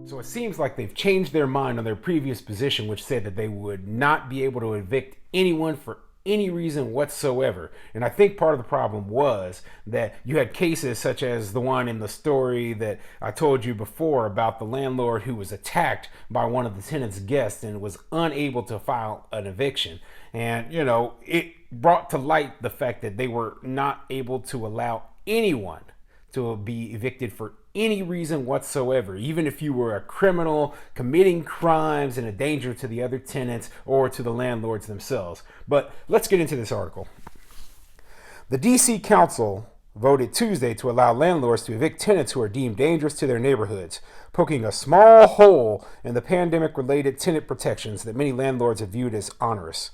So it seems like they've changed their mind on their previous position, which said that they would not be able to evict anyone for any reason whatsoever. And I think part of the problem was that you had cases such as the one in the story that I told you before about the landlord who was attacked by one of the tenant's guests and was unable to file an eviction. And, it brought to light the fact that they were not able to allow anyone to be evicted for any reason whatsoever, even if you were a criminal committing crimes and a danger to the other tenants or to the landlords themselves. But let's get into this article. The DC Council voted Tuesday to allow landlords to evict tenants who are deemed dangerous to their neighborhoods, poking a small hole in the pandemic-related tenant protections that many landlords have viewed as onerous.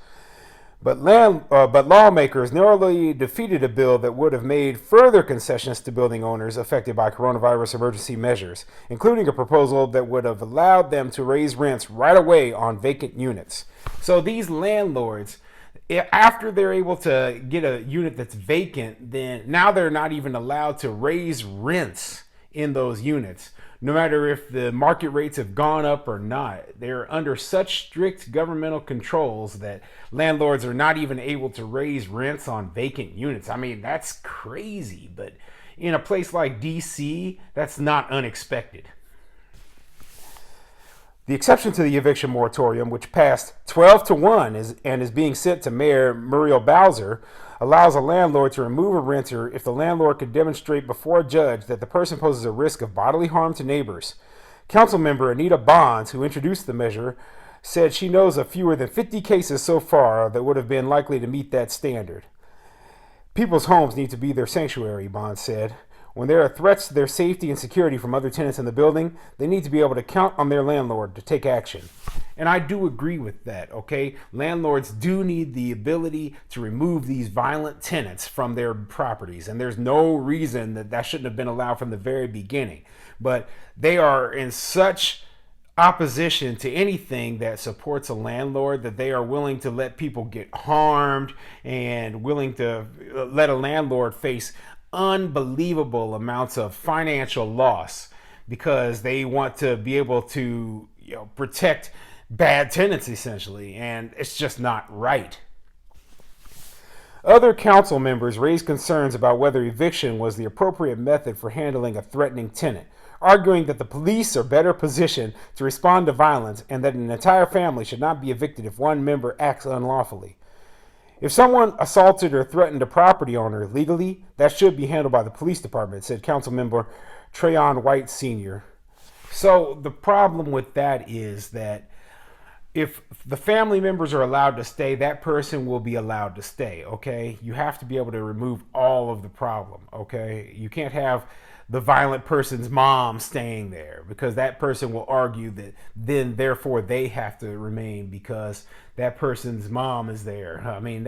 But lawmakers narrowly defeated a bill that would have made further concessions to building owners affected by coronavirus emergency measures, including a proposal that would have allowed them to raise rents right away on vacant units. So these landlords, after they're able to get a unit that's vacant, then now they're not even allowed to raise rents in those units, no matter if the market rates have gone up or not. They're under such strict governmental controls that landlords are not even able to raise rents on vacant units. I mean, that's crazy, but in a place like DC, that's not unexpected. The exception to the eviction moratorium, which passed 12-1 and is being sent to Mayor Muriel Bowser, allows a landlord to remove a renter if the landlord could demonstrate before a judge that the person poses a risk of bodily harm to neighbors. Councilmember Anita Bonds, who introduced the measure, said she knows of fewer than 50 cases so far that would have been likely to meet that standard. People's homes need to be their sanctuary, Bonds said. When there are threats to their safety and security from other tenants in the building, they need to be able to count on their landlord to take action. And I do agree with that, okay? Landlords do need the ability to remove these violent tenants from their properties, and there's no reason that that shouldn't have been allowed from the very beginning. But they are in such opposition to anything that supports a landlord that they are willing to let people get harmed and willing to let a landlord face unbelievable amounts of financial loss because they want to be able to protect bad tenants essentially, and it's just not right. Other council members raised concerns about whether eviction was the appropriate method for handling a threatening tenant, arguing that the police are better positioned to respond to violence and that an entire family should not be evicted if one member acts unlawfully. If someone assaulted or threatened a property owner legally, that should be handled by the police department, said Councilmember Trayon White Sr. So the problem with that is that if the family members are allowed to stay, that person will be allowed to stay, okay? You have to be able to remove all of the problem, okay? You can't have the violent person's mom staying there because that person will argue that then therefore they have to remain because that person's mom is there. I mean,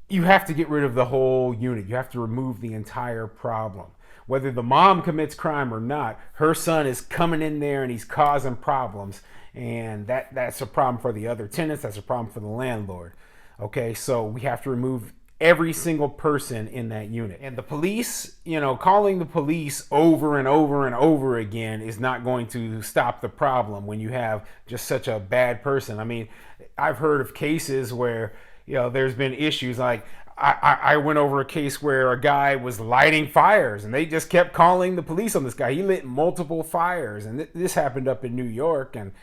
you have to get rid of the whole unit. You have to remove the entire problem. Whether the mom commits crime or not, her son is coming in there and he's causing problems, and that's a problem for the other tenants. That's a problem for the landlord. Okay, so we have to remove every single person in that unit. And the police, calling the police over and over and over again is not going to stop the problem when you have just such a bad person. I mean, I've heard of cases where, there's been issues like I went over a case where a guy was lighting fires and they just kept calling the police on this guy. He lit multiple fires, and this happened up in New York. And,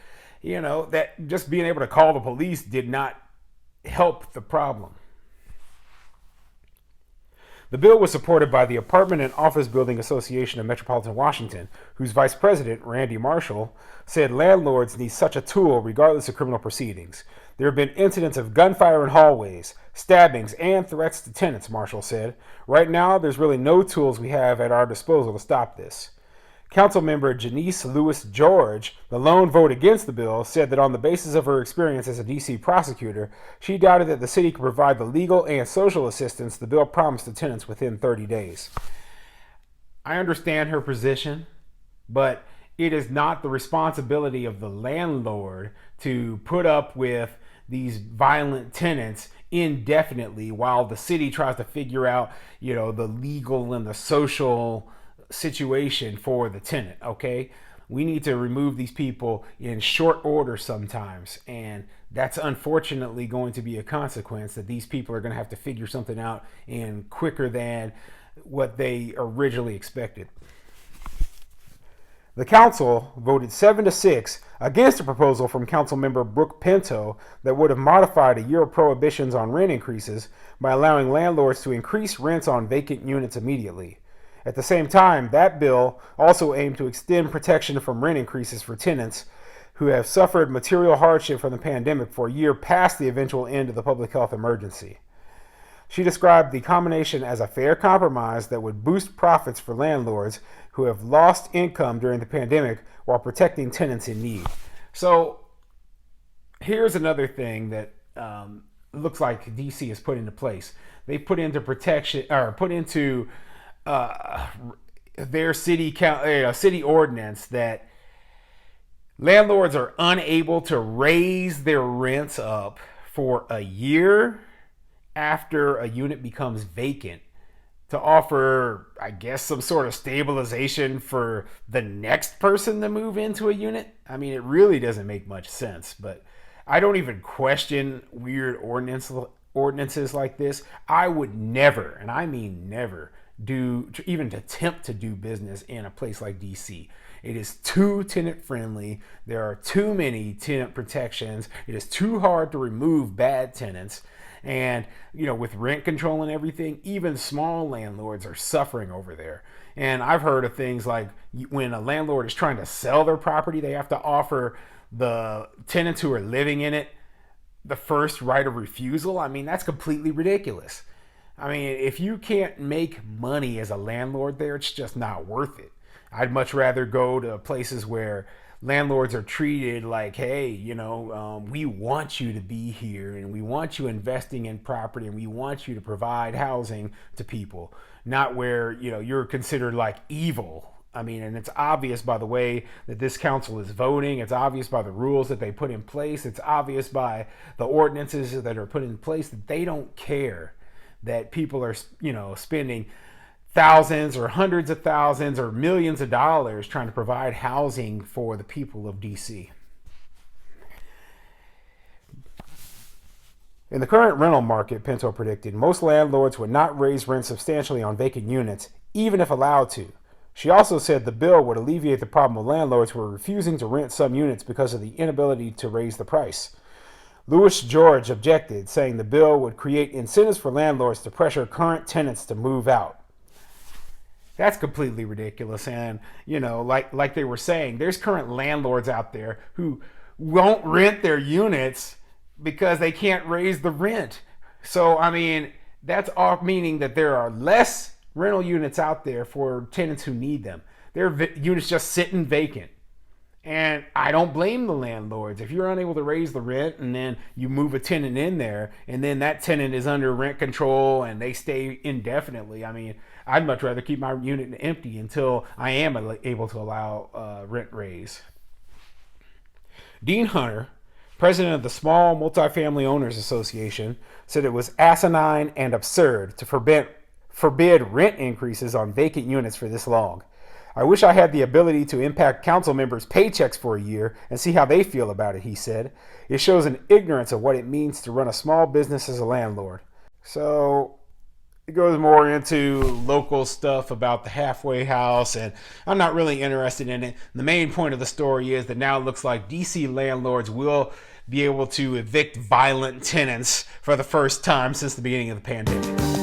that just being able to call the police did not help the problem. The bill was supported by the Apartment and Office Building Association of Metropolitan Washington, whose vice president, Randy Marshall, said landlords need such a tool regardless of criminal proceedings. There have been incidents of gunfire in hallways, stabbings, and threats to tenants, Marshall said. Right now, there's really no tools we have at our disposal to stop this. Councilmember Janice Lewis George, the lone vote against the bill, said that on the basis of her experience as a D.C. prosecutor, she doubted that the city could provide the legal and social assistance the bill promised to tenants within 30 days. I understand her position, but it is not the responsibility of the landlord to put up with these violent tenants indefinitely while the city tries to figure out, the legal and the social situation for the tenant, okay? We need to remove these people in short order sometimes. And that's unfortunately going to be a consequence, that these people are going to have to figure something out in quicker than what they originally expected. The council voted 7-6 against a proposal from Councilmember Brooke Pinto that would have modified a year of prohibitions on rent increases by allowing landlords to increase rents on vacant units immediately. At the same time, that bill also aimed to extend protection from rent increases for tenants who have suffered material hardship from the pandemic for a year past the eventual end of the public health emergency. She described the combination as a fair compromise that would boost profits for landlords who have lost income during the pandemic while protecting tenants in need. So here's another thing that looks like DC has put into place. They put into protection, or put into their city ordinance, that landlords are unable to raise their rents up for a year after a unit becomes vacant, to offer, I guess, some sort of stabilization for the next person to move into a unit. I mean, it really doesn't make much sense, but I don't even question weird ordinances like this. I would never, and I mean never, even attempt to do business in a place like DC. It is too tenant friendly. There are too many tenant protections. It is too hard to remove bad tenants. And, with rent control and everything, even small landlords are suffering over there. And I've heard of things like when a landlord is trying to sell their property, they have to offer the tenants who are living in it the first right of refusal. I mean, that's completely ridiculous. I mean, if you can't make money as a landlord there, it's just not worth it. I'd much rather go to places where landlords are treated like, hey, we want you to be here, and we want you investing in property, and we want you to provide housing to people, not where, you're considered like evil. I mean, and it's obvious by the way that this council is voting. It's obvious by the rules that they put in place. It's obvious by the ordinances that are put in place that they don't care that people are, spending thousands or hundreds of thousands or millions of dollars trying to provide housing for the people of DC. In the current rental market, Pinto predicted, most landlords would not raise rent substantially on vacant units, even if allowed to. She also said the bill would alleviate the problem of landlords who are refusing to rent some units because of the inability to raise the price. Louis George objected, saying the bill would create incentives for landlords to pressure current tenants to move out. That's completely ridiculous. And, like they were saying, there's current landlords out there who won't rent their units because they can't raise the rent. So, I mean, that's all meaning that there are less rental units out there for tenants who need them. There are units just sitting vacant. And I don't blame the landlords. If you're unable to raise the rent and then you move a tenant in there and then that tenant is under rent control and they stay indefinitely, I mean, I'd much rather keep my unit empty until I am able to allow rent raise. Dean Hunter, president of the Small Multifamily Owners Association, said it was asinine and absurd to forbid rent increases on vacant units for this long. I wish I had the ability to impact council members' paychecks for a year and see how they feel about it, he said. It shows an ignorance of what it means to run a small business as a landlord. So it goes more into local stuff about the halfway house, and I'm not really interested in it. The main point of the story is that now it looks like DC landlords will be able to evict violent tenants for the first time since the beginning of the pandemic.